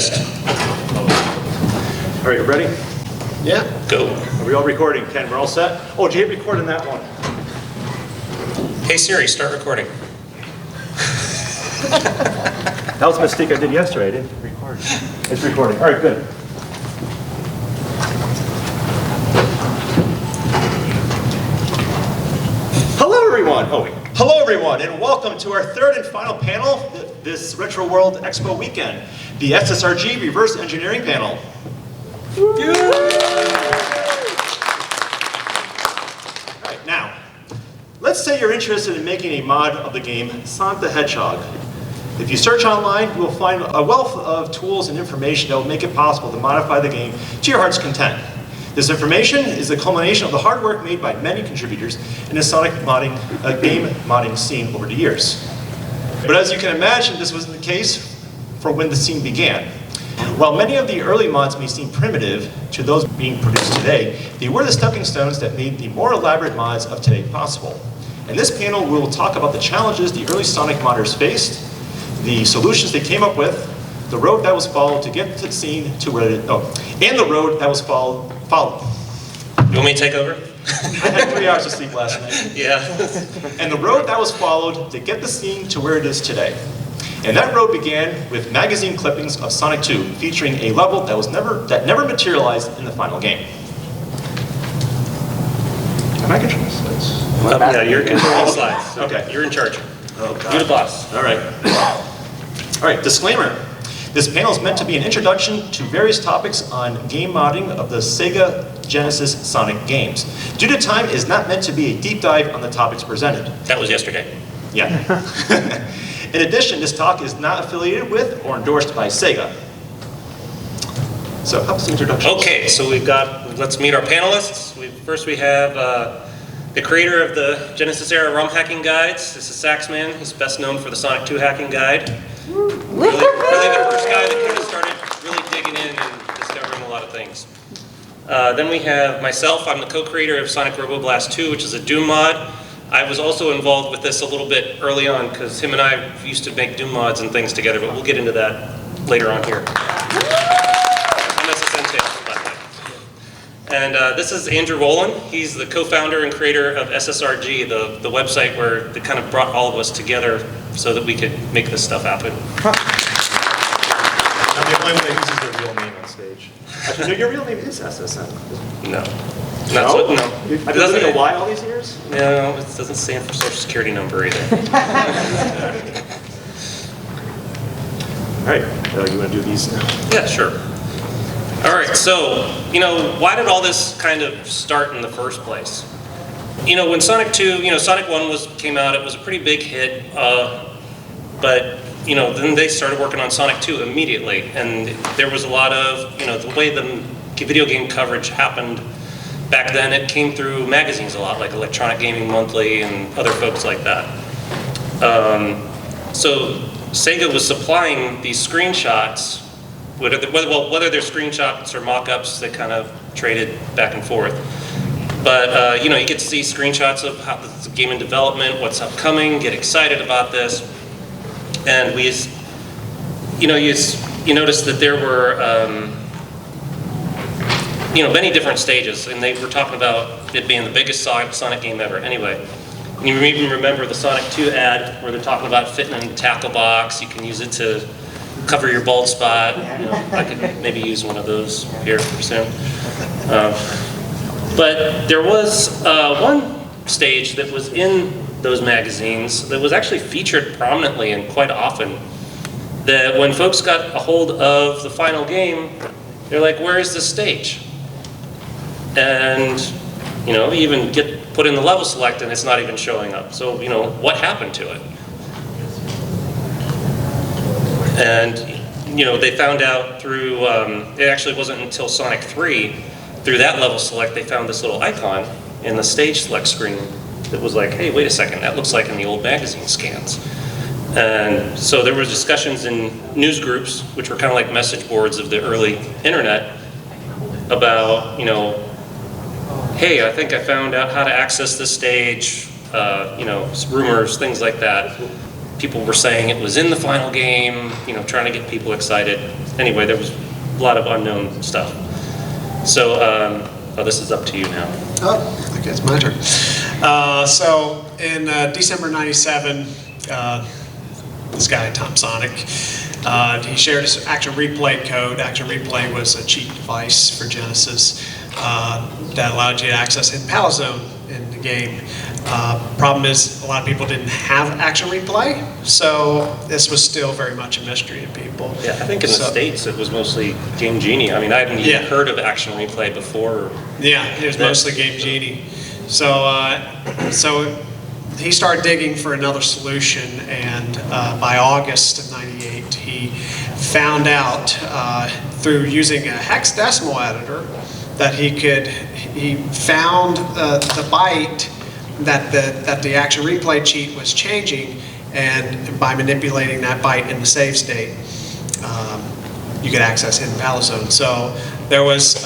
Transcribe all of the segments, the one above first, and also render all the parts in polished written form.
test. All right, you ready? Yeah. Go. Are we all recording? Ken, we're all set? Oh, did you hit record on that one? Hey Siri, start recording. That was a mistake I did yesterday. I didn't record. It's recording. All right, good. Hello, everyone. Oh, wait. Hello, everyone, and welcome to our third and final panel this Retro World Expo weekend, the SSRG Reverse Engineering Panel. All right, now, let's say you're interested in making a mod of the game Sonic the Hedgehog. If you search online, you will find a wealth of tools and information that will make it possible to modify the game to your heart's content. This information is the culmination of the hard work made by many contributors in the Sonic game modding scene over the years. But as you can imagine, this wasn't the case for when the scene began. While many of the early mods may seem primitive to those being produced today, they were the stepping stones that made the more elaborate mods of today possible. In this panel, we will talk about the challenges the early Sonic modders faced, the solutions they came up with, the road that was followed to get to the scene to where it, and the road that was followed. You want me to take over? I had 3 hours of sleep last night. Yeah. And the road that was followed to get the scene to where it is today. And that road began with magazine clippings of Sonic 2, featuring a level that never materialized in the final game. Am I controlling slides? Yeah, you're controlling the slides. Okay. You're in charge. Oh, God. You're the boss. All right. All right, disclaimer. This panel is meant to be an introduction to various topics on game modding of the Sega Genesis Sonic games. Due to time, it is not meant to be a deep dive on the topics presented. That was yesterday. Yeah. In addition, this talk is not affiliated with or endorsed by Sega. So, how's the introduction? Okay, so let's meet our panelists. First we have the creator of the Genesis era ROM hacking guides. This is Saxman. He's best known for the Sonic 2 hacking guide. Really the first guy that kind of started really digging in and discovering a lot of things. Then we have myself. I'm the co-creator of Sonic Roboblast 2, which is a Doom mod. I was also involved with this a little bit early on because him and I used to make Doom mods and things together, but we'll get into that later on here. And this is Andrew Wolin. He's the co-founder and creator of SSRG, the website where they kind of brought all of us together so that we could make this stuff happen. I'm the only one that uses their real name on stage. Actually, no, your real name is SSM. No. No? It doesn't know why all these years? No, it doesn't stand for Social Security number either. All right, you want to do these now? Yeah, sure. All right, so, why did all this kind of start in the first place? When Sonic 2, Sonic 1 came out, it was a pretty big hit, but, then they started working on Sonic 2 immediately, and there was a lot of, the way the video game coverage happened back then, it came through magazines a lot, like Electronic Gaming Monthly and other folks like that. So Sega was supplying these screenshots, whether they're screenshots or mock-ups, they kind of traded back and forth. But, you get to see screenshots of how the game in development, what's upcoming, get excited about this. And you notice that there were, many different stages, and they were talking about it being the biggest Sonic game ever. Anyway, you even remember the Sonic 2 ad where they're talking about fitting in the tackle box. You can use it to cover your bald spot. I could maybe use one of those here soon. But there was one stage that was in those magazines that was actually featured prominently and quite often. That when folks got a hold of the final game, they're like, "Where is this stage?" And you even get put in the level select and it's not even showing up. So what happened to it? And they found out through, it actually wasn't until Sonic 3, through that level select, they found this little icon in the stage select screen that was like, hey, wait a second, that looks like in the old magazine scans. And so there were discussions in news groups, which were kind of like message boards of the early internet, about, hey, I think I found out how to access this stage, rumors, things like that. People were saying it was in the final game, trying to get people excited. anyway, there was a lot of unknown stuff. So, oh, this is up to you now. Oh, okay, it's my turn. So in December '97, this guy, Tom Sonic, he shared his Action Replay code. Action Replay was a cheat device for Genesis that allowed you to access hidden palette zone in the game. Problem is, a lot of people didn't have Action Replay, so this was still very much a mystery to people. Yeah, I think in the States it was mostly Game Genie. I mean, I hadn't even heard of Action Replay before. Yeah, it was mostly Game Genie. So, so he started digging for another solution, and by August of '98, he found out through using a hexadecimal editor that he found the byte that the Action Replay cheat was changing, and by manipulating that byte in the save state, you could access hidden palette zone. So there was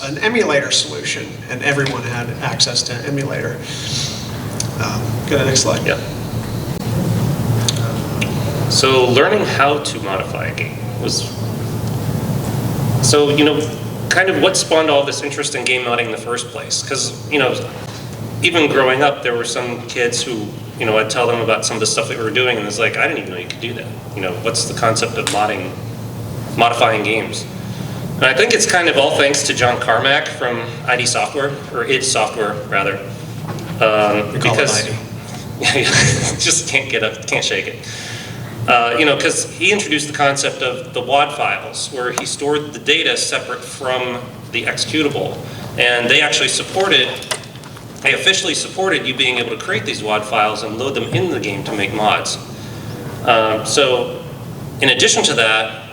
an emulator solution, and everyone had access to an emulator. Go to the next slide. Yeah. So learning how to modify a game was, so, you know, kind of what spawned all this interest in game modding in the first place. Because, you know, even growing up, there were some kids who, you know, I'd tell them about some of the stuff that we were doing, and it's like, I didn't even know you could do that. You know, what's the concept of modifying games? And I think it's kind of all thanks to John Carmack from ID Software, or id Software, rather. Because just can't shake it. You know, because he introduced the concept of the WAD files, where he stored the data separate from the executable, and they actually officially supported you being able to create these WAD files and load them in the game to make mods. So, in addition to that,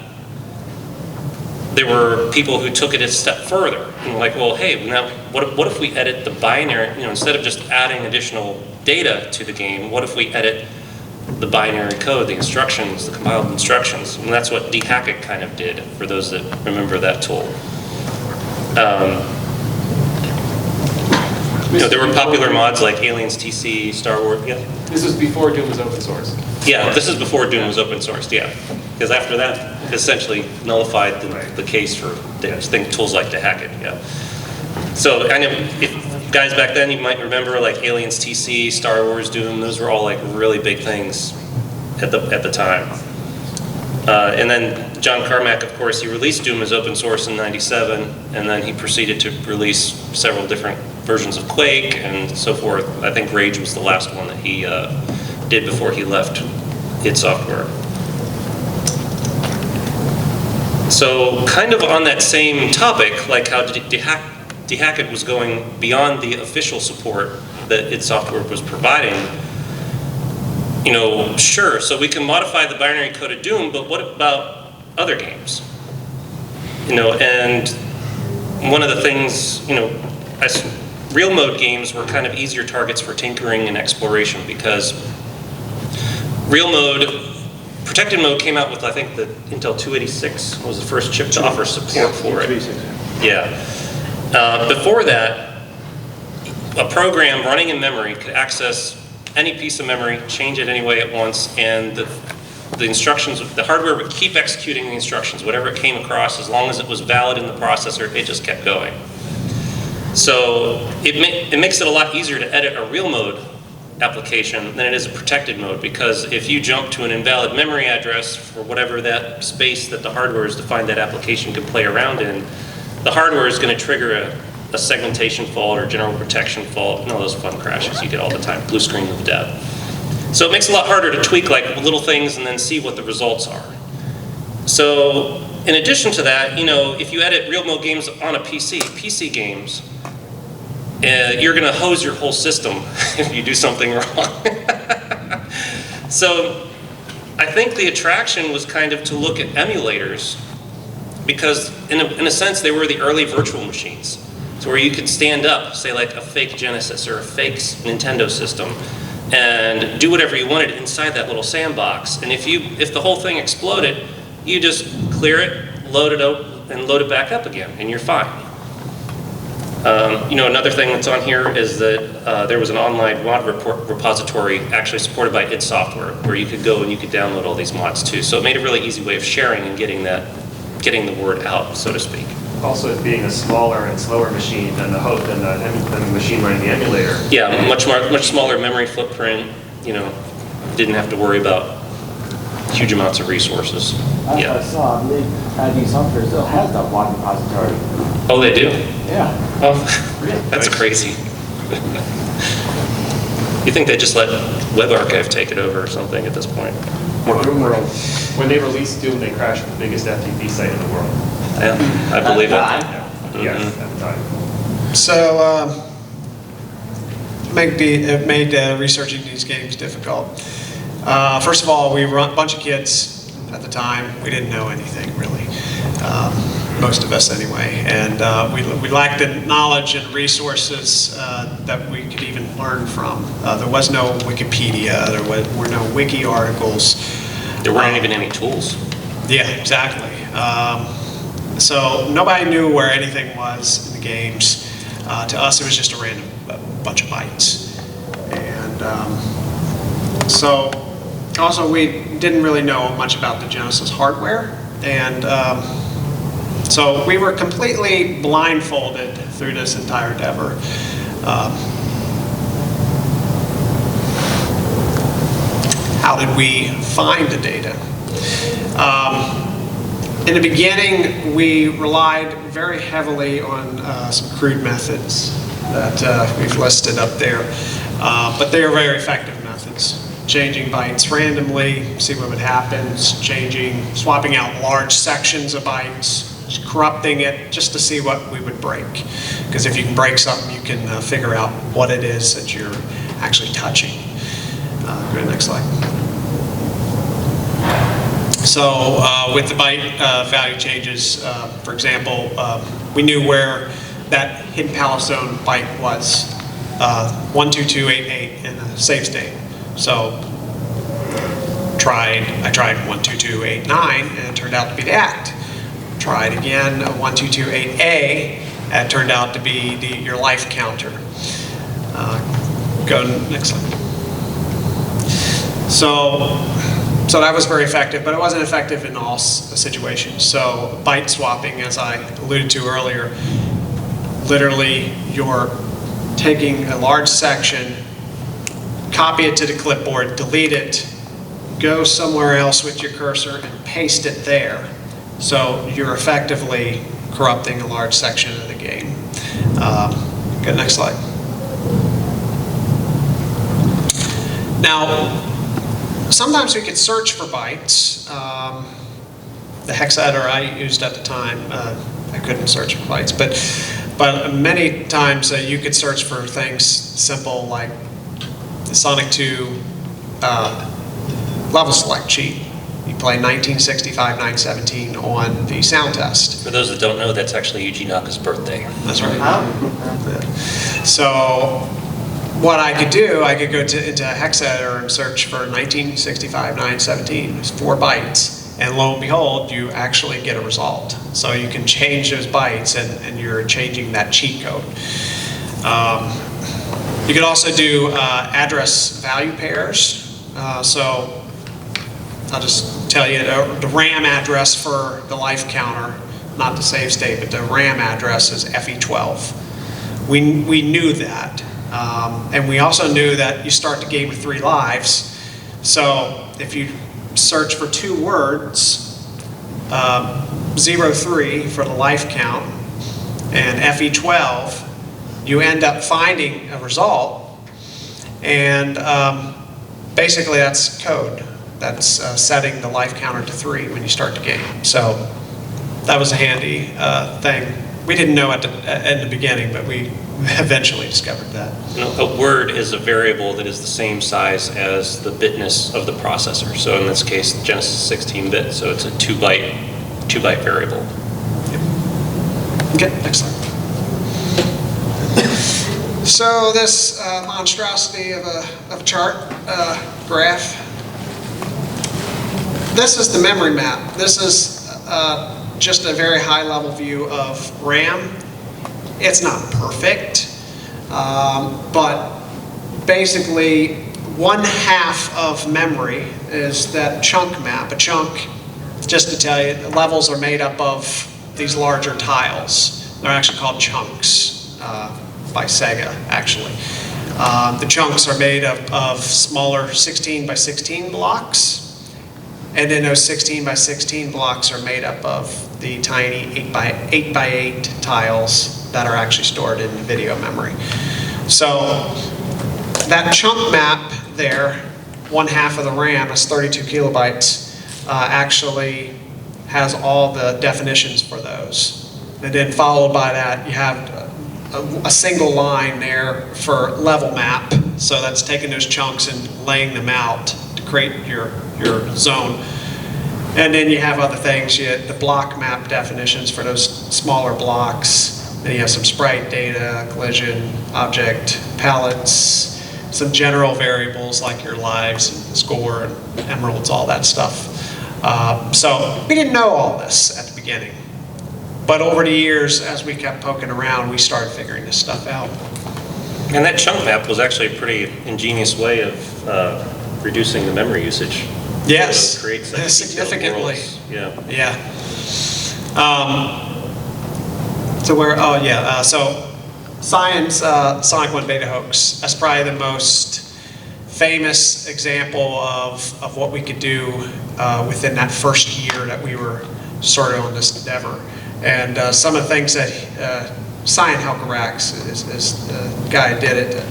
there were people who took it a step further and were like, well, hey, now what if we edit the binary, you know, instead of just adding additional data to the game, what if we edit the binary code, the instructions, the compiled instructions? And that's what Dehackit kind of did, for those that remember that tool. You know, there were popular mods like Aliens TC, Star Wars, yeah? This was before Doom was open source. Yeah, this is before Doom was open sourced, yeah. Because after that, it essentially nullified the case for tools like Dehackit, yeah. So, I know, if guys back then, you might remember like Aliens TC, Star Wars, Doom, those were all like really big things at the time. And then John Carmack, of course, he released Doom as open source in '97, and then he proceeded to release several different versions of Quake and so forth. I think Rage was the last one that he did before he left id Software. So kind of on that same topic, like how Dehackit was going beyond the official support that id Software was providing, you know, sure, so we can modify the binary code of Doom, but what about other games? You know, and one of the things, you know, real mode games were kind of easier targets for tinkering and exploration, because real mode, protected mode came out with, I think, the Intel 286 was the first chip to offer support for it. Yeah. Before that, a program running in memory could access any piece of memory, change it any way it wants, and the instructions, the hardware would keep executing the instructions, whatever it came across, as long as it was valid in the processor, it just kept going. So it makes it a lot easier to edit a real mode application than it is a protected mode, because if you jump to an invalid memory address for whatever that space that the hardware is defined that application can play around in, the hardware is going to trigger a segmentation fault or general protection fault, and all those fun crashes you get all the time, blue screen of death. So it makes it a lot harder to tweak like little things and then see what the results are. So in addition to that, you know, if you edit real mode games on a PC games, you're going to hose your whole system if you do something wrong. So I think the attraction was kind of to look at emulators, because in a sense they were the early virtual machines. So where you could stand up, say like a fake Genesis or a fake Nintendo system, and do whatever you wanted inside that little sandbox. And if the whole thing exploded, you just clear it, load it up, and load it back up again, and you're fine. You know, another thing that's on here is that there was an online mod repository actually supported by id Software, where you could go and you could download all these mods too. So it made a really easy way of sharing and getting that getting the word out, so to speak. Also, it being a smaller and slower machine than the machine running the emulator. Yeah, much smaller memory footprint, you know, didn't have to worry about huge amounts of resources. I saw they had these softwares that has that one repository. Oh, they do? Yeah. Oh, that's crazy. You think they just let WebArchive take it over or something at this point? When they released Doom, they crashed the biggest FTP site in the world. Yeah, I believe it. Yes, at the time. So it made researching these games difficult. First of all, we were a bunch of kids at the time. We didn't know anything really, most of us anyway, and we lacked the knowledge and resources that we could even learn from. There was no Wikipedia. There were no wiki articles. There weren't even any tools. Yeah, exactly. So nobody knew where anything was in the games. To us, it was just a random bunch of bytes. And so also we didn't really know much about the Genesis hardware. And so we were completely blindfolded through this entire endeavor. How did we find the data? In the beginning, we relied very heavily on some crude methods that we've listed up there, but they are very effective methods. Changing bytes randomly, see what would happen, swapping out large sections of bytes, corrupting it just to see what we would break. Because if you can break something, you can figure out what it is that you're actually touching. Go to the next slide. So with the byte value changes, for example, we knew where that hidden palette zone byte was, 12288 in the save state. So I tried 12289 and it turned out to be the ACT. Tried again 1228A, and it turned out to be your life counter. Go next slide. So that was very effective, but it wasn't effective in all situations. So byte swapping, as I alluded to earlier, literally you're taking a large section, copy it to the clipboard, delete it, go somewhere else with your cursor and paste it there. So you're effectively corrupting a large section of the game. Go next slide. Now, sometimes we could search for bytes. The hex editor I used at the time, I couldn't search for bytes, but many times you could search for things simple like the Sonic 2 level select cheat. You play 1965-917 on the sound test. For those that don't know, that's actually Yuji Naka's birthday. That's right. So what I could do, I could go into a hex editor and search for 1965-917. It's 4 bytes. And lo and behold, you actually get a result. So you can change those bytes and you're changing that cheat code. You could also do address value pairs. So I'll just tell you the RAM address for the life counter, not the save state, but the RAM address is FE12. We knew that. And we also knew that you start the game with 3 lives. So if you search for 2 words, 03 for the life count, and FE12, you end up finding a result. And basically that's code. That's setting the life counter to 3 when you start the game. So that was a handy thing. We didn't know in the beginning, but we eventually discovered that. You know, a word is a variable that is the same size as the bitness of the processor. So in this case, Genesis 16-bit, so it's a 2-byte variable. Yep. Okay, next slide. So this monstrosity of a chart graph. This is the memory map. This is just a very high-level view of RAM. It's not perfect, but basically 1/2 of memory is that chunk map. A chunk just to tell you, the levels are made up of these larger tiles. They're actually called chunks by Sega, actually. The chunks are made up of smaller 16 by 16 blocks. And then those 16 by 16 blocks are made up of the tiny 8 by 8 tiles that are actually stored in video memory. So that chunk map there, 1/2 of the RAM is 32 kilobytes, actually has all the definitions for those. And then followed by that, you have a single line there for level map. So that's taking those chunks and laying them out to create your zone. And then you have other things, the block map definitions for those smaller blocks. Then you have some sprite data, collision, object, palettes, some general variables like your lives and score and emeralds, all that stuff. So we didn't know all this at the beginning. But over the years, as we kept poking around, we started figuring this stuff out. And that chunk map was actually a pretty ingenious way of reducing the memory usage. Yes, So it creates like significantly. Yeah. Yeah. So Sonic 1 beta hoax. That's probably the most famous example of what we could do within that first year that we were started on this endeavor. And some of the things that Cyan Helkerax is the guy who did it.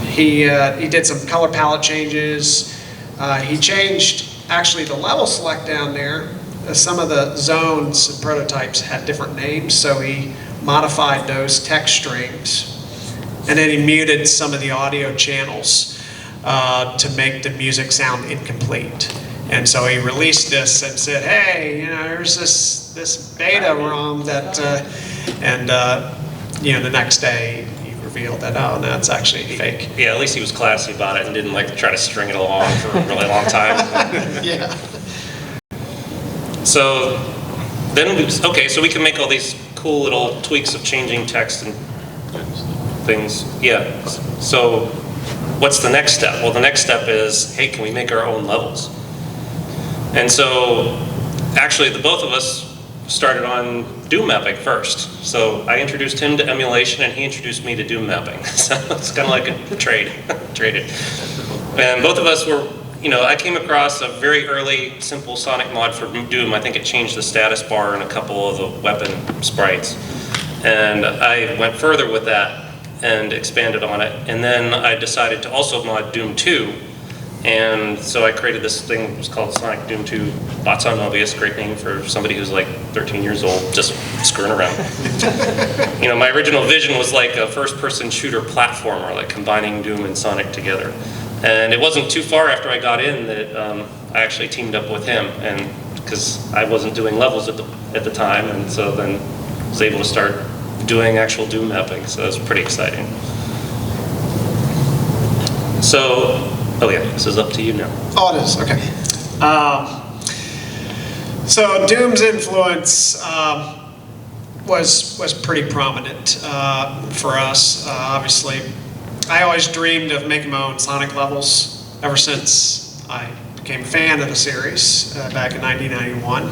He did some color palette changes. He changed actually the level select down there. Some of the zones and prototypes had different names, so he modified those text strings. And then he muted some of the audio channels to make the music sound incomplete. And so he released this and said, hey, you know, there's this beta ROM that, you know, the next day he revealed that, oh, no, it's actually fake. Yeah, at least he was classy about it and didn't like try to string it along for a really long time. Yeah. So then, okay, so we can make all these cool little tweaks of changing text and things. Yeah. So what's the next step? Well, the next step is, hey, can we make our own levels? And so actually the both of us started on Doom mapping first. So I introduced him to emulation and he introduced me to Doom mapping. So it's kind of like a traded. And both of us were, you know, I came across a very early simple Sonic mod for Doom. I think it changed the status bar and a couple of the weapon sprites. And I went further with that and expanded on it. And then I decided to also mod Doom 2. And so I created this thing, it was called Sonic Doom 2 Bots on Mobius, great name for somebody who's like 13 years old, just screwing around. You know, my original vision was like a first-person shooter platformer, like combining Doom and Sonic together. And it wasn't too far after I got in that I actually teamed up with him, and because I wasn't doing levels at the time, and so then I was able to start doing actual Doom mapping, so it was pretty exciting. So, oh yeah, this is up to you now. Oh, it is, okay. So Doom's influence was pretty prominent for us, obviously. I always dreamed of making my own Sonic levels ever since I became a fan of the series back in 1991.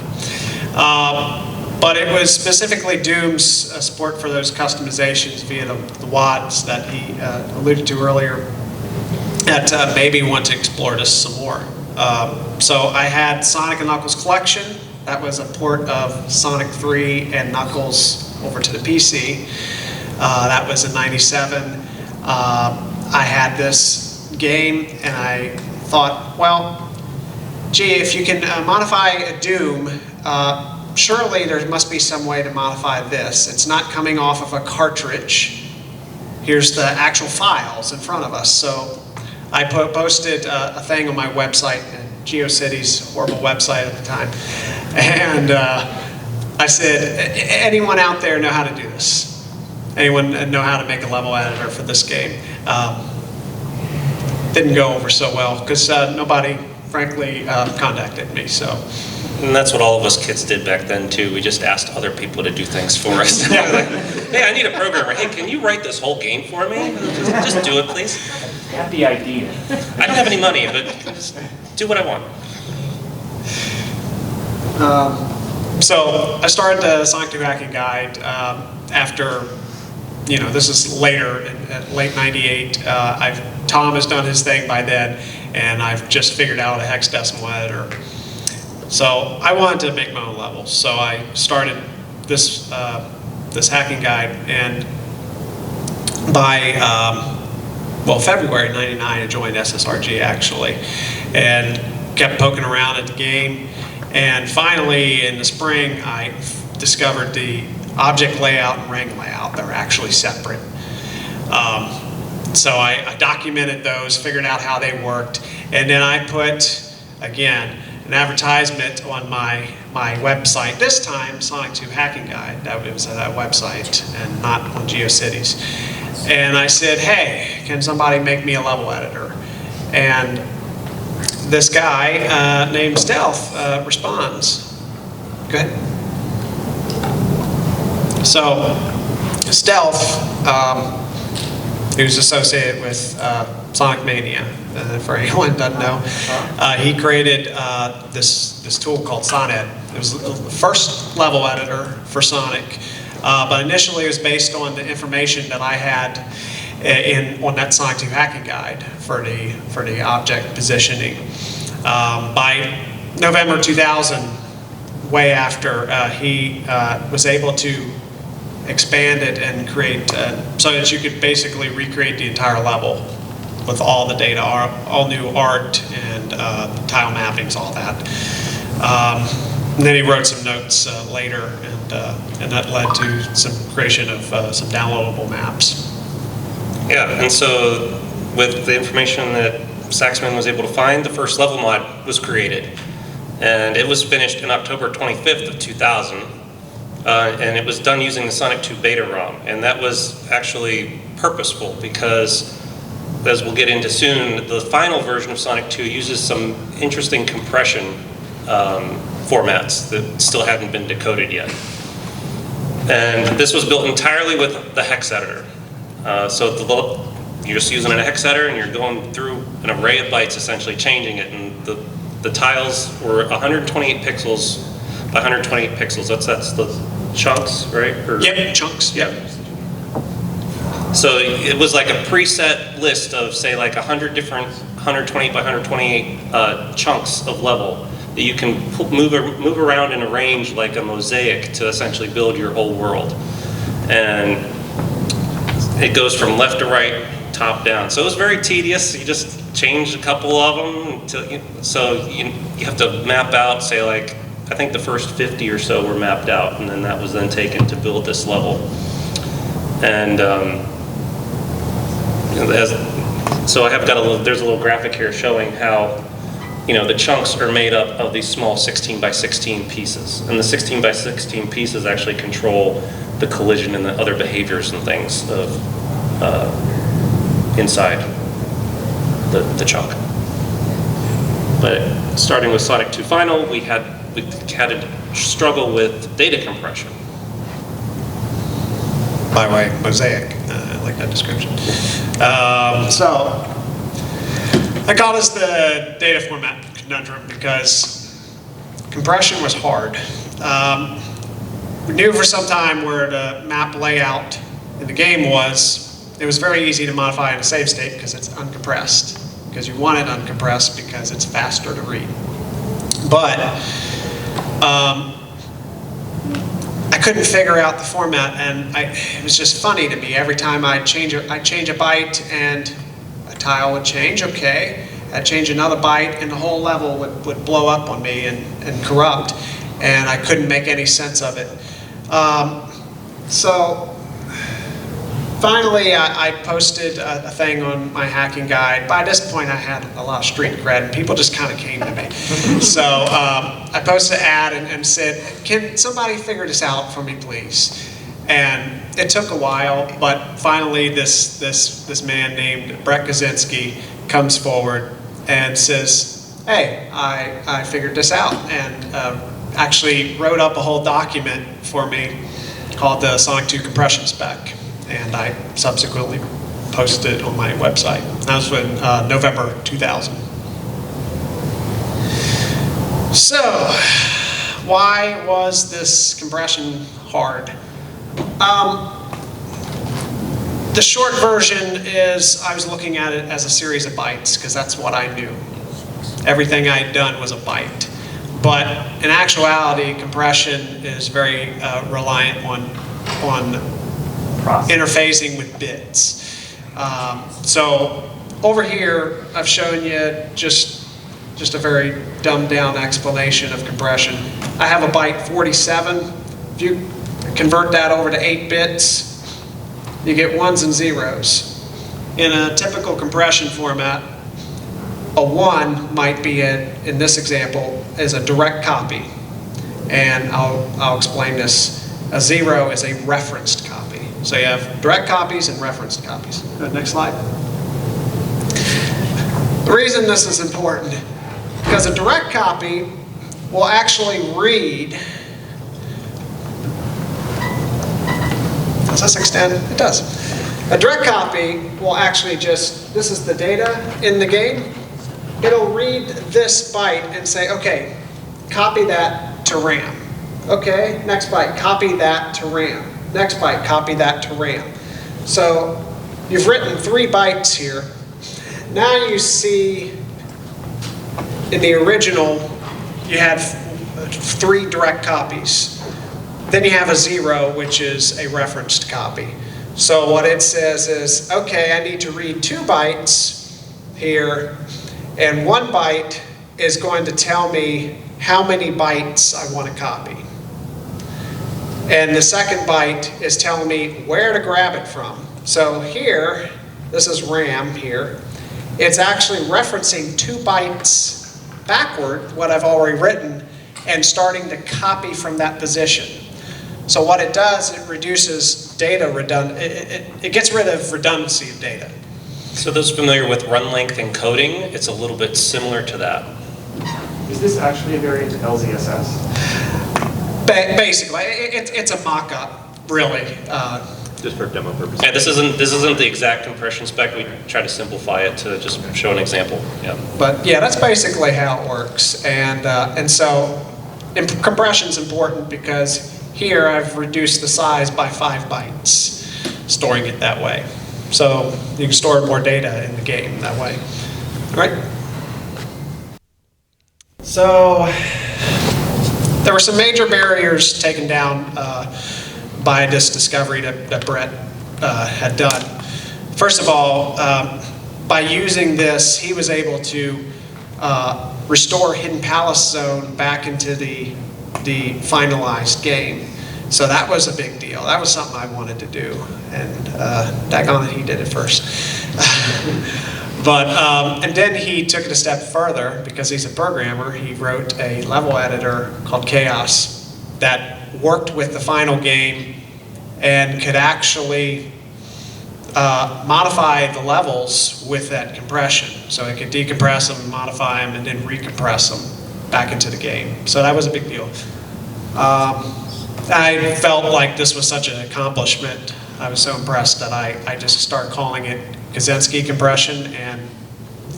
But it was specifically Doom's support for those customizations via the WADs that he alluded to earlier that maybe want to explore this some more. So I had Sonic and Knuckles Collection. That was a port of Sonic 3 and Knuckles over to the PC. That was in '97. I had this game and I thought, well, gee, if you can modify a Doom, surely there must be some way to modify this. It's not coming off of a cartridge. Here's the actual files in front of us. So I posted a thing on my website, GeoCity's horrible website at the time, and I said, anyone out there know how to do this? Anyone know how to make a level editor for this game? Didn't go over so well because nobody, frankly, contacted me. So. And that's what all of us kids did back then too. We just asked other people to do things for us. Like, hey, I need a programmer. Hey, can you write this whole game for me? Just do it, please. Have the idea. I don't have any money, but just do what I want. So I started the Sonic 2 Hacking Guide after, this is later, in late '98. Tom has done his thing by then, and I've just figured out a hexadecimal editor. So I wanted to make my own levels, so I started this this hacking guide, and by February '99, I joined SSRG actually, and kept poking around at the game. And finally, in the spring, I discovered the object layout and ring layout. They're actually separate. So I documented those, figured out how they worked, and then I put, again, an advertisement on my website. This time, Sonic 2 Hacking Guide. That was a website and not on GeoCities. And I said, hey, can somebody make me a level editor? And this guy named Stealth responds. Go ahead. So Stealth, who's associated with Sonic Mania, for anyone who doesn't know, he created this tool called Sonnet. It was the first level editor for Sonic, but initially it was based on the information that I had on that Sonic 2 Hacking Guide for the object positioning. By November 2000, way after, he was able to expand it and create so that you could basically recreate the entire level with all the data, all new art and tile mappings, all that. And then he wrote some notes later, and that led to some creation of some downloadable maps. Yeah, and so with the information that Saxman was able to find, the first level mod was created. And it was finished in October 25th of 2000. And it was done using the Sonic 2 beta ROM. And that was actually purposeful because, as we'll get into soon, the final version of Sonic 2 uses some interesting compression formats that still haven't been decoded yet. And this was built entirely with the hex editor. So you're just using a hex editor and you're going through an array of bytes, essentially changing it. And the tiles were 128 pixels by 128 pixels. That's the chunks, right? Yep, chunks, yep. So it was like a preset list of, say, like 100 different 128 by 128 chunks of level that you can move around and arrange like a mosaic to essentially build your whole world. And it goes from left to right, top down. So it was very tedious. You just changed a couple of them. So you have to map out, say, like, I think the first 50 or so were mapped out, and then that was then taken to build this level. And so I have got there's a little graphic here showing how, the chunks are made up of these small 16 by 16 pieces. And the 16 by 16 pieces actually control the collision and the other behaviors and things of inside the chunk. But starting with Sonic 2 Final, we had to struggle with data compression. By the way, mosaic, I like that description. So that got us the data format conundrum because compression was hard. We knew for some time where the map layout in the game was. It was very easy to modify in a save state because it's uncompressed. Because you want it uncompressed because it's faster to read. But I couldn't figure out the format, and it was just funny to me. Every time I'd change a byte and a tile would change, okay. I'd change another byte and the whole level would blow up on me and corrupt, and I couldn't make any sense of it. So finally, I posted a thing on my hacking guide. By this point, I had a lot of street cred, and people just kind of came to me. So I posted an ad and said, can somebody figure this out for me, please? And it took a while, but finally this man named Brett Kaczynski comes forward and says, hey, I figured this out, and actually wrote up a whole document for me called the Sonic 2 compression spec. And I subsequently posted it on my website. That was in November 2000. So, why was this compression hard? The short version is I was looking at it as a series of bytes because that's what I knew. Everything I had done was a byte. But in actuality, compression is very reliant on interfacing with bits. So over here, I've shown you just a very dumbed down explanation of compression. I have a byte 47. If you convert that over to 8 bits, you get ones and zeros. In a typical compression format, a 1 might be, in this example, is a direct copy. And I'll explain this. A 0 is a referenced copy. So you have direct copies and referenced copies. Go ahead, next slide. The reason this is important, because a direct copy will actually read. Does this extend? It does. A direct copy will actually just, this is the data in the game. It'll read this byte and say, okay, copy that to RAM. Okay, next byte, copy that to RAM. Next byte, copy that to RAM. So you've written 3 bytes here. Now you see in the original, you had 3 direct copies. Then you have a 0, which is a referenced copy. So what it says is, okay, I need to read 2 bytes here, and 1 byte is going to tell me how many bytes I want to copy. And the second byte is telling me where to grab it from. So here, this is RAM here. It's actually referencing 2 bytes backward, what I've already written, and starting to copy from that position. So what it does, it reduces data it gets rid of redundancy of data. So those familiar with run length encoding, it's a little bit similar to that. Is this actually a variant of LZSS? Basically, it's a mock-up, really. Just for demo purposes. Yeah, this isn't the exact compression spec. We try to simplify it to just show an example. Yeah. But yeah, that's basically how it works. And so compression's important because here I've reduced the size by 5 bytes, storing it that way. So you can store more data in the game that way. All right? So there were some major barriers taken down by this discovery that Brett had done. First of all, by using this, he was able to restore Hidden Palace Zone back into the finalized game. So that was a big deal. That was something I wanted to do, and daggone it, he did it first. But and then he took it a step further because he's a programmer. He wrote a level editor called Chaos that worked with the final game and could actually modify the levels with that compression. So it could decompress them, modify them, and then recompress them back into the game. So that was a big deal. I felt like this was such an accomplishment. I was so impressed that I just started calling it Kaczynski compression, and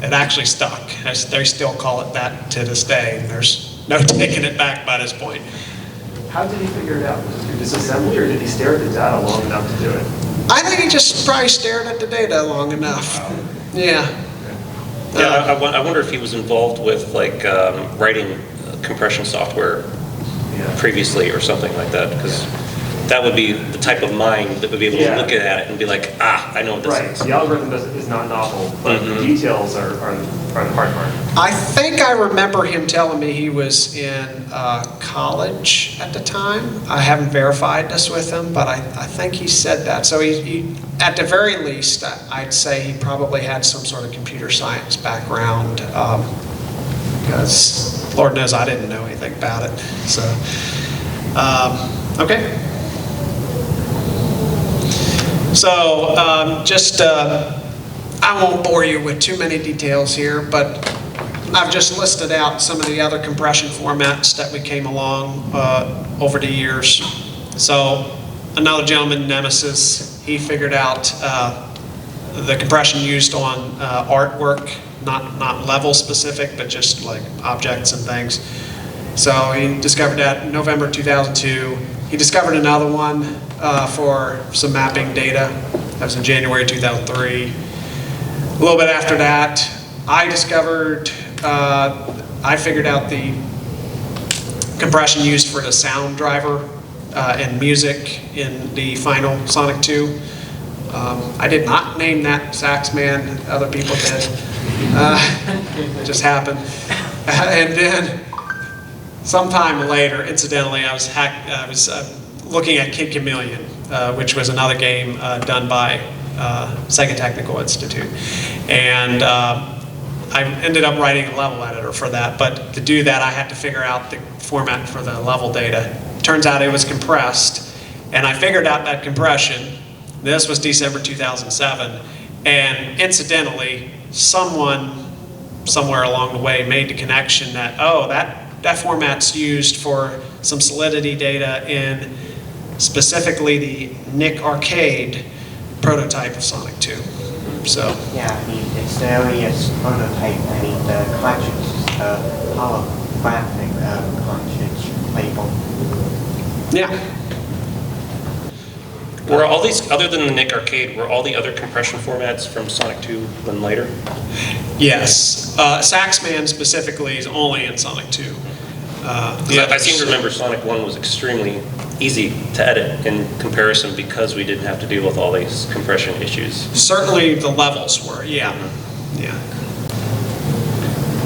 it actually stuck. They still call it that to this day, and there's no taking it back by this point. How did he figure it out? Was it through disassembly, or did he stare at the data long enough to do it? I think he just probably stared at the data long enough. Yeah. Yeah, I wonder if he was involved with like writing compression software previously or something like that, because that would be the type of mind that would be able to look at it and be like, I know what this is. The algorithm is not novel, but the details are the hard part. I think I remember him telling me he was in college at the time. I haven't verified this with him, but I think he said that. So he at the very least, I'd say he probably had some sort of computer science background, because Lord knows I didn't know anything about it. So, okay. So I won't bore you with too many details here, but I've just listed out some of the other compression formats that we came along over the years. So another gentleman, Nemesis, he figured out the compression used on artwork, not level specific, but just like objects and things. So he discovered that in November 2002. He discovered another one for some mapping data. That was in January 2003. A little bit after that, I figured out the compression used for the sound driver and music in the final Sonic 2. I did not name that Saxman, other people did. It just happened. And then sometime later, incidentally, I was looking at Kid Chameleon, which was another game done by Sega Technical Institute. And I ended up writing a level editor for that, but to do that I had to figure out the format for the level data. Turns out it was compressed, and I figured out that compression. This was December 2007, and incidentally, someone somewhere along the way made the connection that, oh, that format's used for some solidity data in specifically the Nick Arcade prototype of Sonic 2. So yeah, it's the earliest prototype. I mean, the cartridge is the holographic cartridge label. yeah. Were all these, other than the Nick Arcade, were all the other compression formats from Sonic 2 then later? Yes. Saxman specifically is only in Sonic 2. I seem to remember Sonic 1 was extremely easy to edit in comparison because we didn't have to deal with all these compression issues. Certainly the levels were, yeah. Yeah.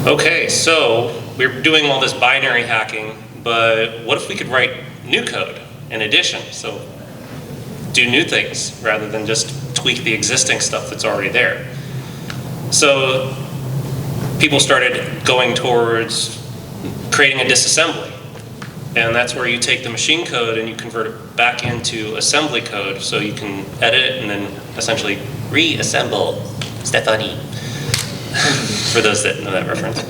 Okay, so we're doing all this binary hacking, but what if we could write new code in addition? So do new things rather than just tweak the existing stuff that's already there. So people started going towards creating a disassembly. And that's where you take the machine code and you convert it back into assembly code so you can edit it and then essentially reassemble Stephanie, for those that know that reference.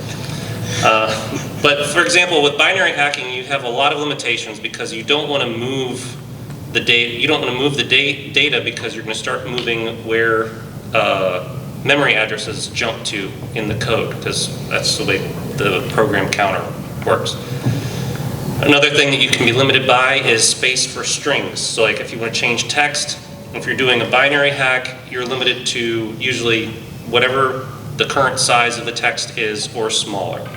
But for example, with binary hacking, you have a lot of limitations because you don't want to move the data. You don't want to move the data because you're going to start moving where memory addresses jump to in the code, because that's the way the program counter works. Another thing that you can be limited by is space for strings. So like if you want to change text, if you're doing a binary hack, you're limited to usually whatever the current size of the text is or smaller.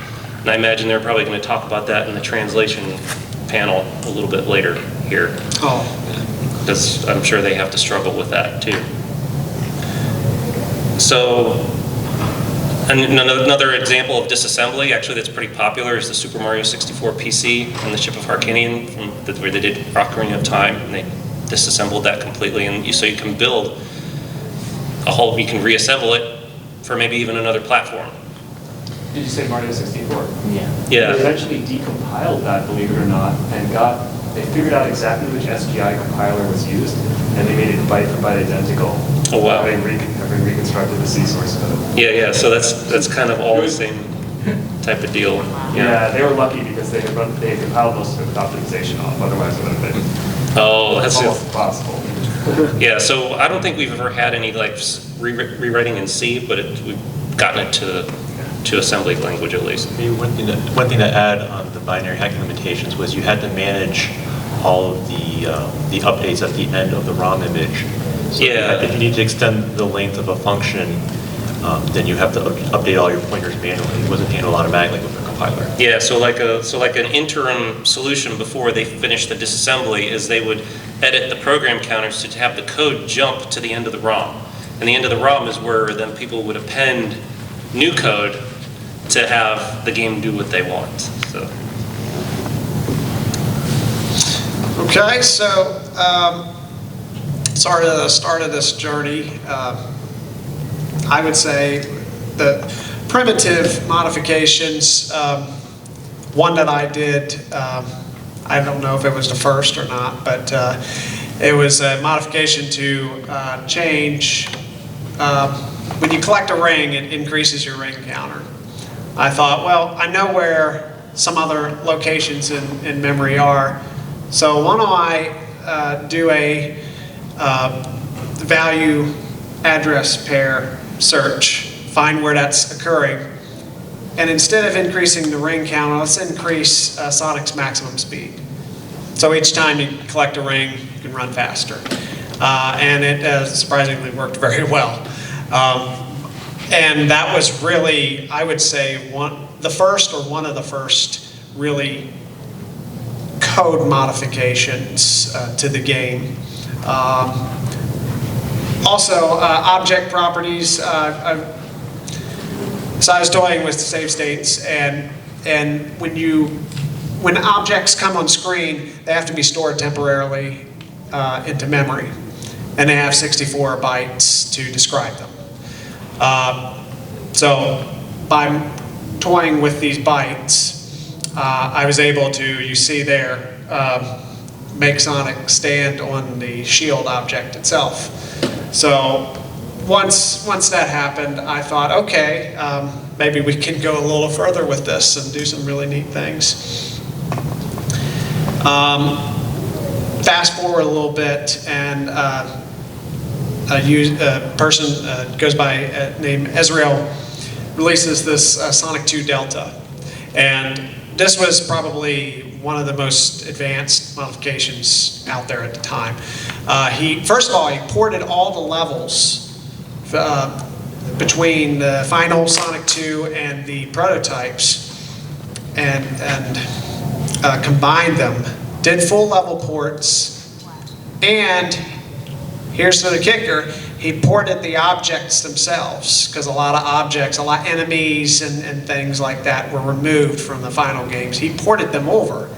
And I imagine they're probably going to talk about that in the translation panel a little bit later here. Oh. Because I'm sure they have to struggle with that too. So, and another example of disassembly, actually that's pretty popular, is the Super Mario 64 PC and the Ship of Harkinian, where they did Ocarina of Time, and they disassembled that completely, and so you can build a whole, you can reassemble it for maybe even another platform. Did you say Mario 64? Yeah. Yeah. They eventually decompiled that, believe it or not, and they figured out exactly which SGI compiler was used, and they made it byte for byte identical. Oh wow. Having reconstructed the C source code. Yeah, so that's kind of all the same type of deal. Yeah, they were lucky because they had compiled most of it with optimization off, otherwise it would have been Oh, that's almost impossible. Yeah, so I don't think we've ever had any like rewriting in C, but we've gotten it to assembly language at least. Maybe one thing to add on the binary hacking limitations was you had to manage all of the updates at the end of the ROM image. So Yeah. if you need to extend the length of a function, then you have to update all your pointers manually. It wasn't handled automatically with the compiler. Yeah, so like an interim solution before they finish the disassembly is they would edit the program counters to have the code jump to the end of the ROM. And the end of the ROM is where then people would append new code to have the game do what they want. So. Okay, so sort of the start of this journey, I would say the primitive modifications, one that I did, I don't know if it was the first or not, but it was a modification to change, when you collect a ring, it increases your ring counter. I thought, well, I know where some other locations in memory are, so why don't I do a value address pair search, find where that's occurring, and instead of increasing the ring count, let's increase Sonic's maximum speed. So each time you collect a ring, you can run faster. And it surprisingly worked very well. And that was really, I would say, one of the first really code modifications to the game. Also, object properties. So I was toying with save states, and when objects come on screen, they have to be stored temporarily into memory, and they have 64 bytes to describe them. So by toying with these bytes, I was able to, you see there, make Sonic stand on the shield object itself. So once that happened, I thought, okay, maybe we can go a little further with this and do some really neat things. Fast forward a little bit, and a person goes by name Ezreal releases this Sonic 2 Delta, and this was probably one of the most advanced modifications out there at the time. First of all, he ported all the levels between the final Sonic 2 and the prototypes, and combined them, did full level ports, and here's the kicker, he ported the objects themselves, because a lot of enemies and things like that were removed from the final games. He ported them over.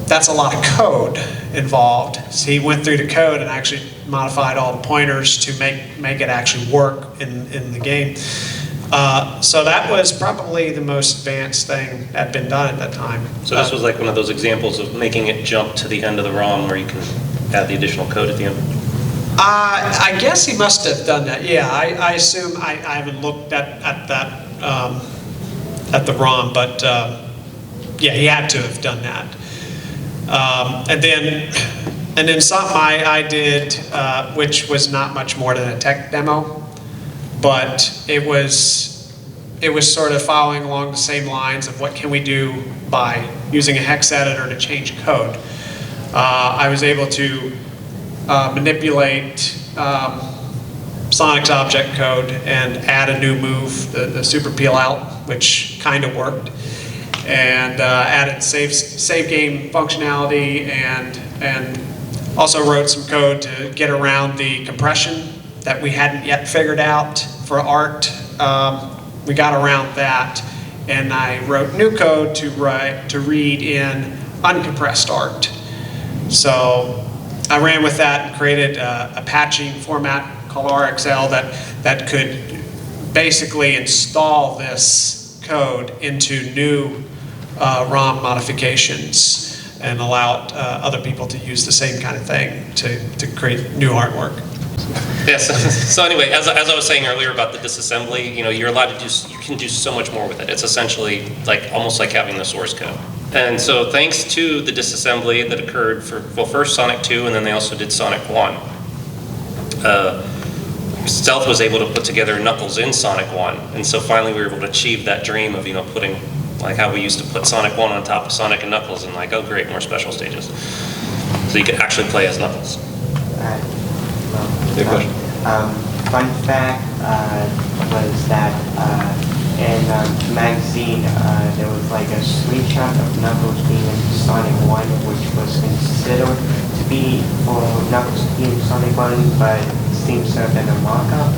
That's a lot of code involved. So he went through the code and actually modified all the pointers to make it actually work in the game. So that was probably the most advanced thing that had been done at that time. So this was like one of those examples of making it jump to the end of the ROM where you can add the additional code at the end? I guess he must have done that. Yeah, I assume I haven't looked at that at the ROM, but yeah, he had to have done that. And then something I did, which was not much more than a tech demo, but it was sort of following along the same lines of what can we do by using a hex editor to change code. I was able to manipulate Sonic's object code and add a new move, the super peel out, which kind of worked, and added save game functionality, and also wrote some code to get around the compression that we hadn't yet figured out for art. We got around that, and I wrote new code to read in uncompressed art. So I ran with that and created a patching format called RXL that could basically install this code into new ROM modifications and allow other people to use the same kind of thing to create new artwork. Yes. So anyway, as I was saying earlier about the disassembly, you're allowed to you can do so much more with it. It's essentially almost like having the source code. And so thanks to the disassembly that occurred for, well, first Sonic 2, and then they also did Sonic 1, Stealth was able to put together Knuckles in Sonic 1. And so finally we were able to achieve that dream of, putting, like how we used to put Sonic 1 on top of Sonic and Knuckles, and oh great, more special stages. So you could actually play as Knuckles. Good question. Fun fact was that in a magazine there was like a screenshot of Knuckles being in Sonic 1, which was considered to be for Knuckles to be in Sonic 1, but it seems to have been a mock-up.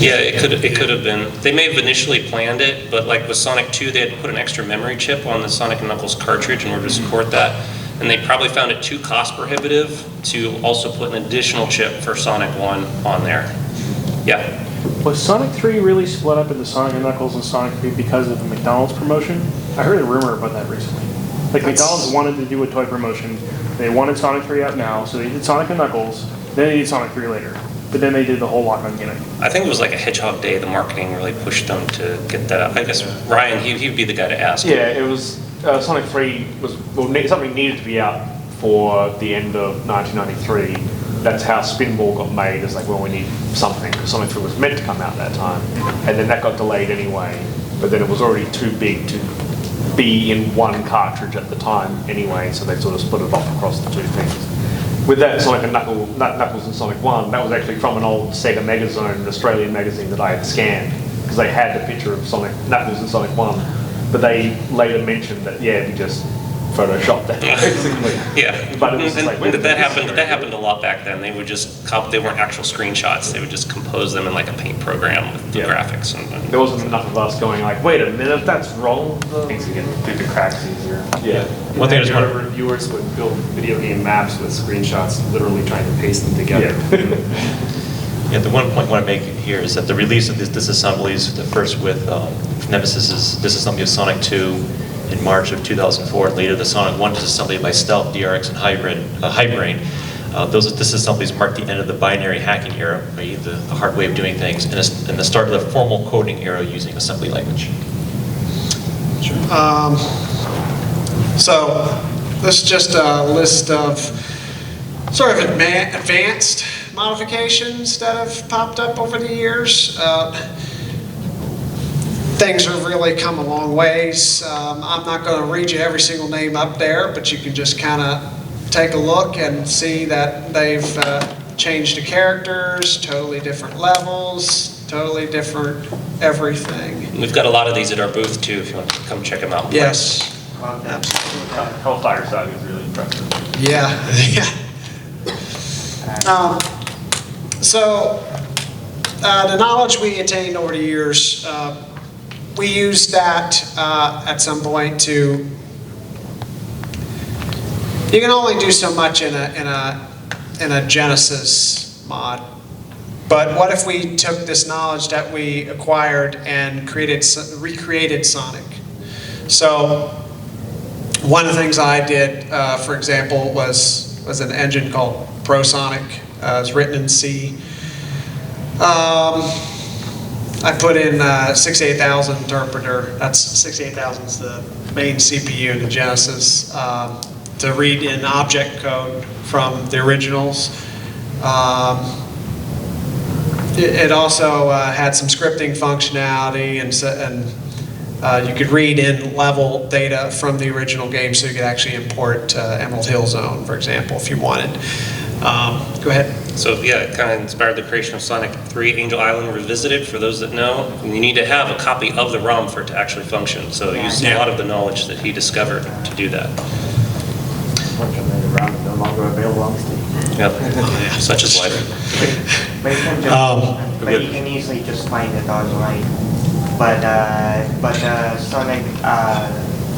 Yeah, it could have been. They may have initially planned it, but like with Sonic 2, they had put an extra memory chip on the Sonic and Knuckles cartridge in order to support that. And they probably found it too cost prohibitive to also put an additional chip for Sonic 1 on there. Yeah. Was Sonic 3 really split up into Sonic and Knuckles and Sonic 3 because of the McDonald's promotion? I heard a rumor about that recently. Like McDonald's wanted to do a toy promotion. They wanted Sonic 3 out now, so they did Sonic and Knuckles, then they did Sonic 3 later. But then they did the whole lock-on gimmick. I think it was like a Hedgehog Day. The marketing really pushed them to get that up. I guess Ryan, he'd be the guy to ask. Yeah, it was Sonic 3 was something needed to be out for the end of 1993. that's how Spinball got made. It's like, well, we need something, because Sonic 3 was meant to come out that time. And then that got delayed anyway, but then it was already too big to be in one cartridge at the time anyway, so they sort of split it off across the two things. With that Sonic and Knuckles and Sonic 1, that was actually from an old Sega Megazone, an Australian magazine that I had scanned, because they had the picture of Sonic Knuckles and Sonic 1, but they later mentioned that, yeah, we just photoshopped that, basically. Yeah. But it was just like, that happened a lot back then. They would just they weren't actual screenshots. They would just compose them in like a paint program with the graphics. And there wasn't enough of us going like, wait a minute, that's wrong. Things you get through the cracks easier. Yeah. One thing I just want to reviewers would build video game maps with screenshots, literally trying to paste them together. Yeah, the one point I want to make here is that the release of these disassemblies, the first with Nemesis's disassembly of Sonic 2 in March of 2004, and later the Sonic 1 disassembly by Stealth, DRX, and Highbrain. Those disassemblies marked the end of the binary hacking era, i.e. the hard way of doing things, and the start of the formal coding era using assembly language. So this is just a list of sort of advanced modifications that have popped up over the years. Things have really come a long ways. I'm not going to read you every single name up there, but you can just kind of take a look and see that they've changed the characters, totally different levels, totally different everything. we've got a lot of these at our booth too, if you want to come check them out. Yes. Hellfire Saga is really impressive. Yeah, yeah. So the knowledge we attained over the years, we used that at some point to. You can only do so much in a Genesis mod, but what if we took this knowledge that we acquired and recreated Sonic? So one of the things I did, for example, was an engine called ProSonic. It was written in C. I put in 68000 interpreter. That's 68000 is the main CPU in the Genesis, to read in object code from the originals. It also had some scripting functionality, and you could read in level data from the original game, so you could actually import Emerald Hill Zone, for example, if you wanted. Go ahead. So yeah, it kind of inspired the creation of Sonic 3 Angel Island Revisited. For those that know, you need to have a copy of the ROM for it to actually function. So it used a lot of the knowledge that he discovered to do that. Unfortunately, the ROM is no longer available on Steam. Yep, such is life. But you can easily just find it online. But Sonic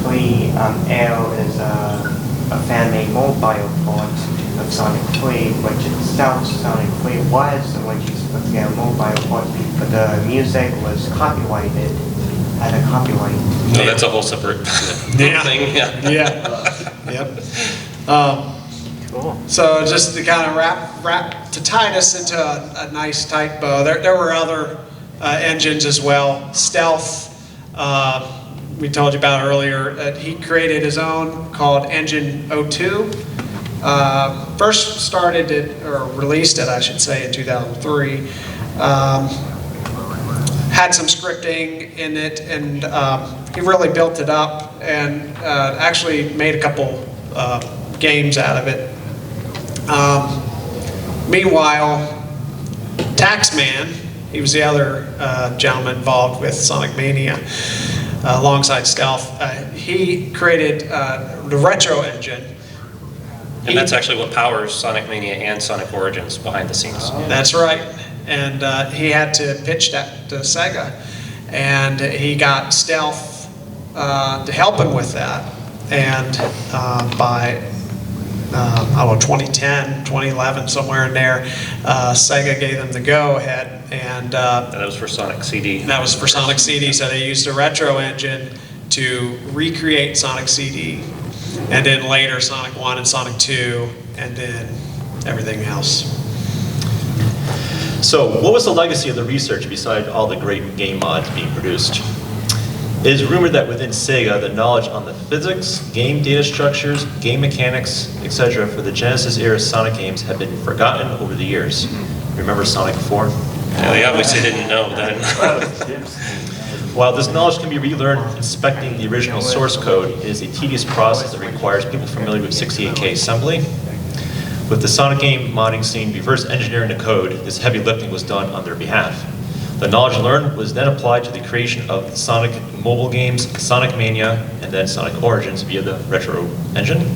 3 L is a fan-made mobile port of Sonic 3, which itself Sonic 3 was when you put together a mobile port, but the music was copyrighted, had a copyright. No, that's a whole separate thing. Yeah. Yep. Cool. So just to kind of to tie this into a nice tight bow, there were other engines as well. Stealth, we told you about earlier. He created his own called Engine 02. First started it, or released it, I should say, in 2003. Had some scripting in it, and he really built it up and actually made a couple games out of it. Meanwhile, Taxman, he was the other gentleman involved with Sonic Mania, alongside Stealth. He created the Retro engine. And that's actually what powers Sonic Mania and Sonic Origins behind the scenes. That's right. And he had to pitch that to Sega. And he got Stealth to help him with that. And by, 2010, 2011, somewhere in there, Sega gave them the go-ahead. And that was for Sonic CD. That was for Sonic CD. So they used a Retro engine to recreate Sonic CD. And then later Sonic 1 and Sonic 2, and then everything else. So what was the legacy of the research beside all the great game mods being produced? It is rumored that within Sega, the knowledge on the physics, game data structures, game mechanics, etc. for the Genesis-era Sonic games have been forgotten over the years. Remember Sonic 4? Yeah, they obviously didn't know then. While this knowledge can be relearned inspecting the original source code, it is a tedious process that requires people familiar with 68K assembly. With the Sonic game modding scene reverse engineering the code, this heavy lifting was done on their behalf. The knowledge learned was then applied to the creation of Sonic mobile games, Sonic Mania, and then Sonic Origins via the Retro engine.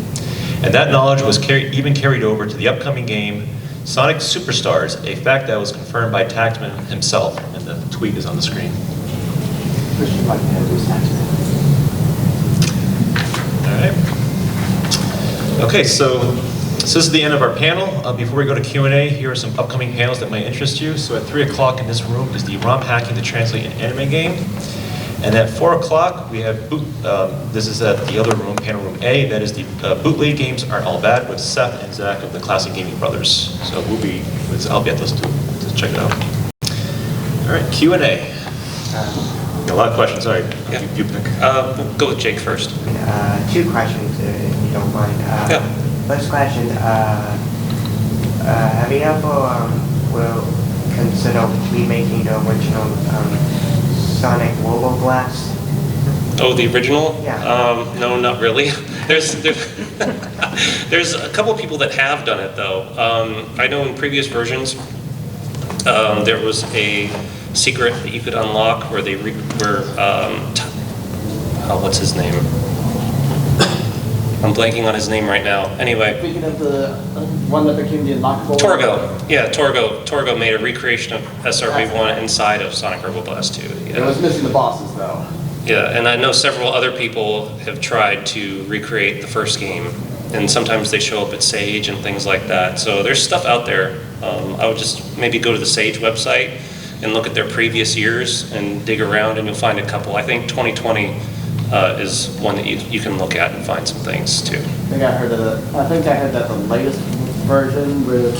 And that knowledge was even carried over to the upcoming game, Sonic Superstars, a fact that was confirmed by Taxman himself, and the tweet is on the screen. Christian like to introduce Taxman. All right. Okay, so this is the end of our panel. Before we go to Q&A, here are some upcoming panels that might interest you. So at 3 o'clock in this room is the ROM Hacking to Translate an Anime Game. And at 4 o'clock, we have, this is at the other room, panel room A, that is the Bootleg Games Aren't All Bad with Seth and Zach of the Classic Gaming Brothers. So I'll be at those two, to check it out. All right, Q&A. A lot of questions, sorry. Yeah. You pick. We'll go with Jake first. 2 questions, if you don't mind. Yeah. First question, have you ever will consider remaking the original Sonic Robo-Blast? Oh, the original? Yeah. No, not really. There's a couple people that have done it though. I know in previous versions, there was a secret that you could unlock where they what's his name? I'm blanking on his name right now. Anyway. Speaking of the one that became the unlockable. Torgo. Yeah, Torgo made a recreation of SRB1 inside of Sonic Roboblast 2. Yeah. It was missing the bosses though. Yeah, and I know several other people have tried to recreate the first game, and sometimes they show up at Sage and things like that. So there's stuff out there. I would just maybe go to the Sage website and look at their previous years and dig around, and you'll find a couple. I think 2020 is one that you can look at and find some things too. I think I heard that the latest version with,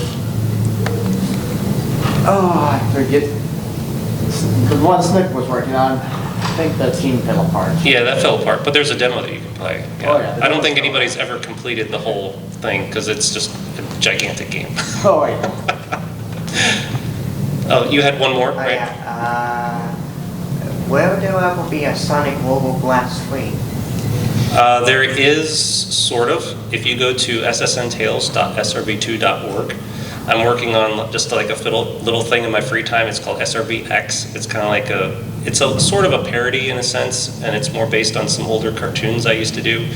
I forget, the one Snick was working on, I think the team fell apart. Yeah, that fell apart, but there's a demo that you can play. Yeah. Oh, yeah, I don't think anybody's ever completed the whole thing because it's just a gigantic game. Oh, yeah. Oh, you had one more, Oh, right? yeah. Will there ever be a Sonic Robo-Blast 3? There is, sort of. If you go to ssntales.srb2.org, I'm working on just like a little thing in my free time. It's called SRBX. It's kind of like it's a sort of a parody in a sense, and it's more based on some older cartoons I used to do.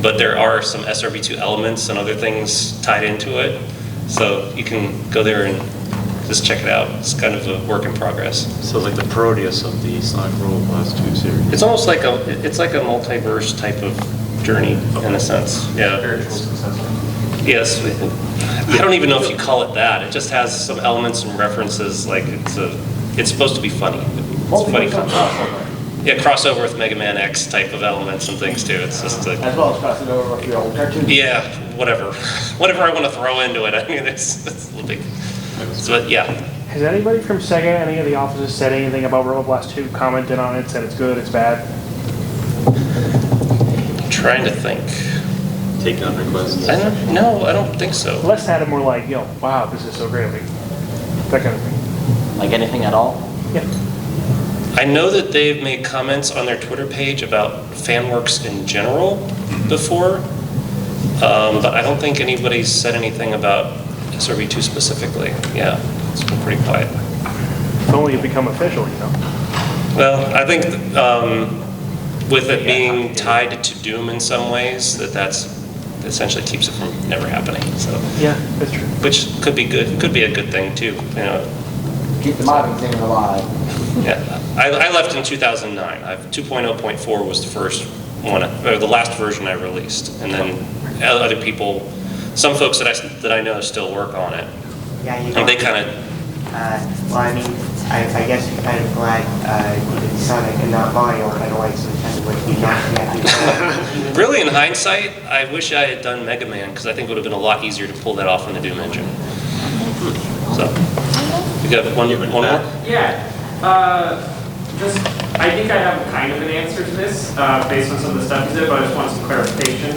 But there are some SRB2 elements and other things tied into it. So you can go there and just check it out. It's kind of a work in progress. So like the Proteus of the Sonic Roboblast 2 series. It's almost like a multiverse type of journey in a sense. Yeah. Yes. I don't even know if you call it that. It just has some elements and references. Like it's supposed to be funny. It's funny. Yeah, crossover with Mega Man X type of elements and things too. It's just as well as crossing over with the old cartoon. Yeah, whatever I want to throw into it. I mean, it's a little big. But yeah. Has anybody from Sega, any of the offices, said anything about Roboblast 2, commented on it, said it's good, it's bad? I'm trying to think. Take on requests. I don't think so. Les had it more like, yo, wow, this is so great. Like, that kind of thing. Like anything at all? Yeah. I know that they've made comments on their Twitter page about FanWorks in general before, but I don't think anybody's said anything about SRB2 specifically. Yeah, it's been pretty quiet. If only it become official, you know? Well, I think with it being tied to Doom in some ways, that's essentially keeps it from never happening. So yeah, that's true. Which could be good. Could be a good thing too. You know. Keep the modding thing alive. Yeah, I left in 2009. 2.0.4 was the first one, or the last version I released, and then other people. Some folks that I know still work on it. Yeah, you and they kind of. Well, I mean, I guess you're kind of glad you did Sonic and not Mario, otherwise Nintendo would be knocking at you. Really, in hindsight, I wish I had done Mega Man because I think it would have been a lot easier to pull that off in the Doom engine. So, you got one more? Yeah. I I think I have kind of an answer to this based on some of the stuff you said, but I just want some clarification.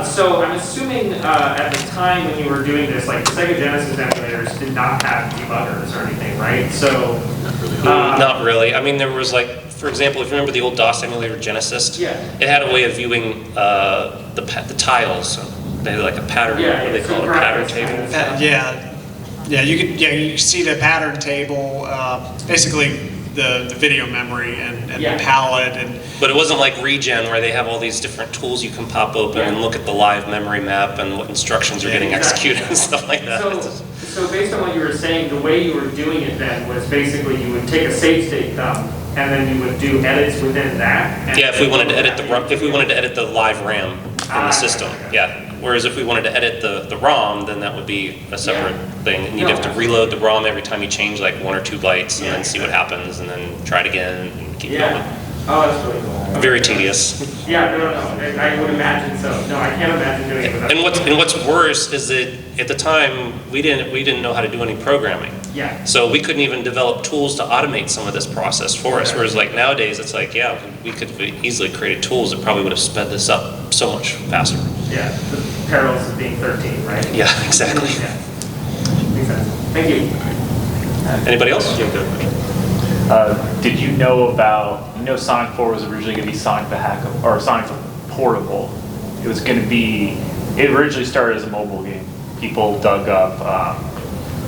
So I'm assuming at the time when you were doing this, like the Sega Genesis emulators did not have debuggers or anything, right? So not really. I mean, there was like, for example, if you remember the old DOS emulator Genesis, yeah, it had a way of viewing the tiles. They had like a pattern. Yeah, what do they call it? Pattern table. Yeah, you could see the pattern table, basically the video memory and the palette and. But it wasn't like regen where they have all these different tools you can pop open and look at the live memory map and what instructions are getting executed and stuff like that. So based on what you were saying, the way you were doing it then was basically you would take a save state dump and then you would do edits within that. Yeah, if we wanted to edit the live RAM in the system, yeah. Whereas if we wanted to edit the ROM, then that would be a separate thing. And you'd have to reload the ROM every time you change like 1 or 2 bytes and then see what happens and then try it again and keep going. Oh, that's really cool. Very tedious. Yeah, no. I would imagine so. No, I can't imagine doing it without. And what's worse is that at the time we didn't know how to do any programming. Yeah. So we couldn't even develop tools to automate some of this process for us. Whereas like nowadays, it's like, yeah, we could easily created tools that probably would have sped this up so much faster. Yeah, the parallels of being 13, right? Yeah, exactly. Yeah. Makes sense. Thank you. Anybody else? Did you know about, Sonic 4 was originally going to be Sonic the Hack, or Sonic the Portable. It was going to be, it originally started as a mobile game. People dug up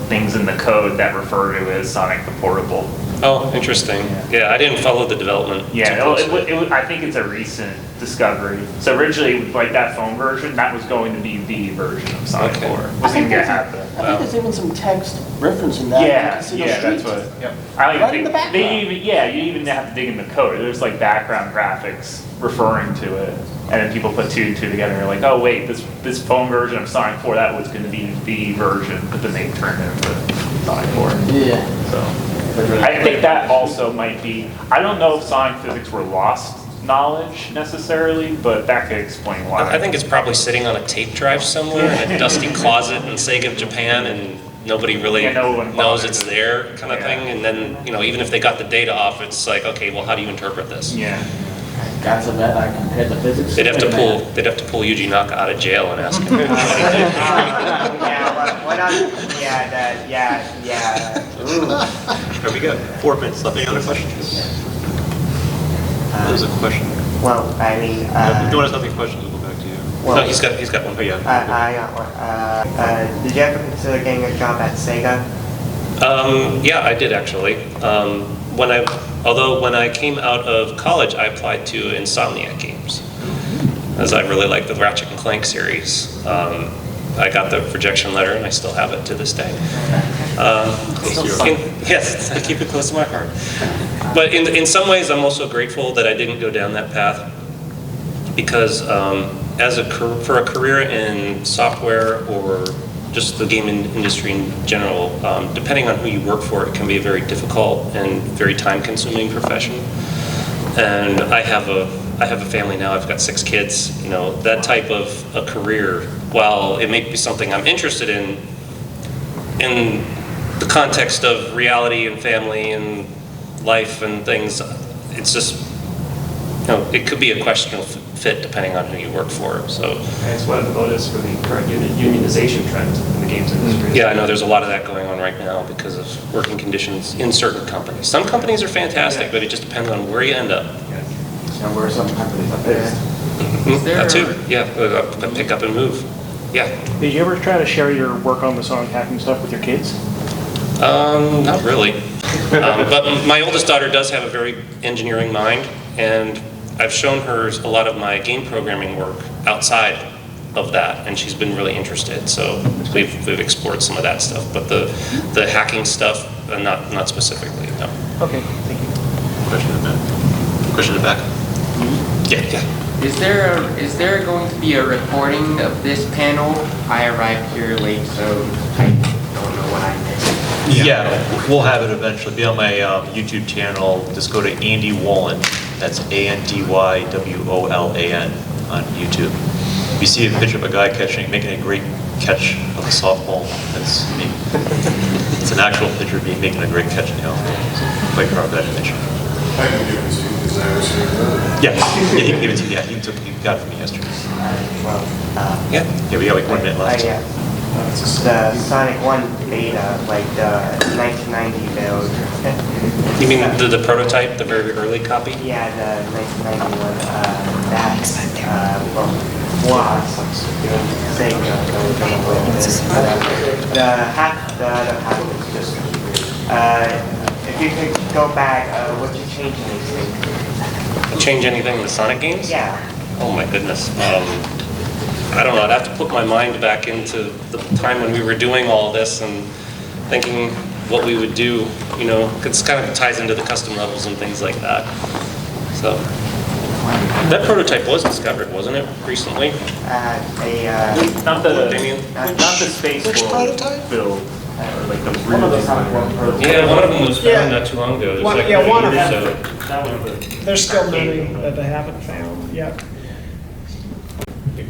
things in the code that refer to as Sonic the Portable. Oh, interesting. Yeah, I didn't follow the development. Yeah, I think it's a recent discovery. So originally, like that phone version, that was going to be the version of Sonic 4. I think there's even some text referencing that. Yeah, that's what. Yep. Right in the background. You even have to dig in the code. There's like background graphics referring to it, and then people put 2 and 2 together and they're like, oh wait, this phone version of Sonic 4 that was going to be the version, but then they turned it into Sonic 4. Yeah. So I think that also might be. I don't know if Sonic physics were lost knowledge necessarily, but that could explain why. I think it's probably sitting on a tape drive somewhere in a dusty closet in Sega Japan, and nobody really knows it's there, kind of thing. And then, even if they got the data off, it's like, okay, well, how do you interpret this? Yeah. Got some that I compared the physics. They'd have to pull Yuji Naka out of jail and ask him. Are we got 4 minutes left? Any other questions? There's a question. Well, I mean, if you want to ask any questions, we'll go back to you. Well, no, he's got one. Oh, yeah. Did you ever consider getting a job at Sega? Yeah, I did actually. Although when I came out of college, I applied to Insomniac Games, as I really like the Ratchet and Clank series. I got the rejection letter, and I still have it to this day. Yes, I keep it close to my heart. But in some ways, I'm also grateful that I didn't go down that path, because for a career in software or just the game industry in general, depending on who you work for, it can be a very difficult and very time-consuming profession. And I have a family now. I've got 6 kids. That type of a career, while it may be something I'm interested in the context of reality and family and life and things, it's just, it could be a questionable fit depending on who you work for. So. And it's one of the motives for the current unionization trend in the games industry. Yeah, I know there's a lot of that going on right now because of working conditions in certain companies. Some companies are fantastic, but it just depends on where you end up. And where some companies are based. That too, yeah, pick up and move. Yeah. Did you ever try to share your work on the Sonic hacking stuff with your kids? Not really. But my oldest daughter does have a very engineering mind, and I've shown her a lot of my game programming work outside of that, and she's been really interested. So we've explored some of that stuff, but the hacking stuff, not specifically, no. Okay, thank you. Question in the back. Yeah. Is there going to be a recording of this panel? I arrived here late, so I don't know what I missed. Yeah, we'll have it eventually. Be on my YouTube channel. Just go to Andy Wolin. That's ANDYWOLAN on YouTube. If you see a picture of a guy making a great catch of a softball, that's me. It's an actual picture of me making a great catch in the outfield. So I'm quite proud of that image. can give it to you because I was here. Yeah, he can give it to you. Yeah, he got it from me yesterday. Yeah, we got like 1 minute left. Yeah. The Sonic 1 beta, like the 1990 build. You mean the prototype, the very early copy? Yeah, the 1991, that, well, was Sega that was coming with this. The other half is just, if you could go back, would you change anything? Change anything in the Sonic games? Yeah. Oh my goodness. I don't know, I'd have to put my mind back into the time when we were doing all this and thinking what we would do, you know, 'cause it kind of ties into the custom levels and things like that. So, that prototype was discovered, wasn't it, recently? Not the, Damien? not the space world build, like the One of the Sonic 1 prototypes. Yeah, one of them was found not too long ago. There's One- like yeah, one of years, them. so- That one of the. There's still many that they haven't found yet.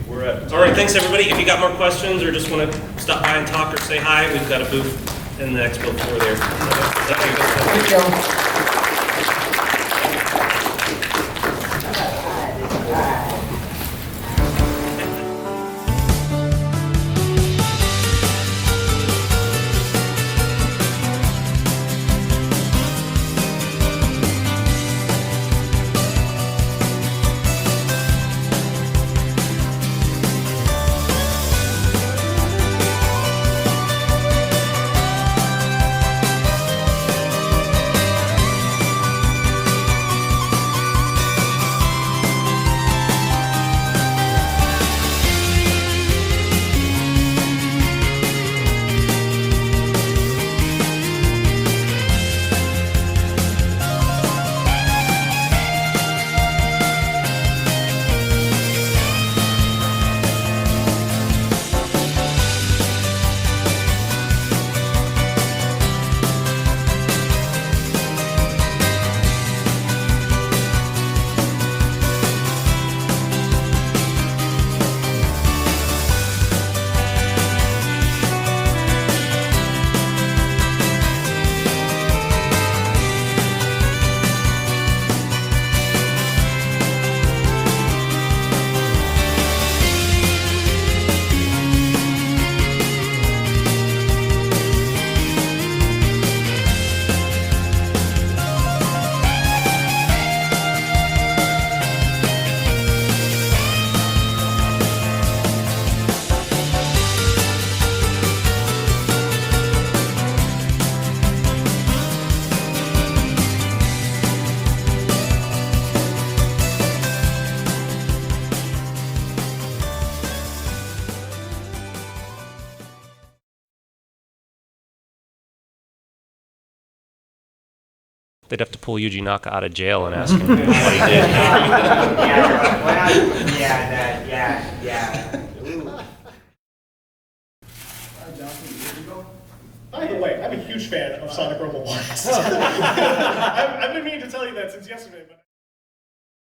We're at. All right, thanks everybody. If you got more questions or just want to stop by and talk or say hi, we've got a booth in the expo floor there. Thank you. They'd have to pull Yuji Naka out of jail and ask him what he did. By the way, I'm a huge fan of Sonic ROM Hacking. I've been meaning to tell you that since yesterday, but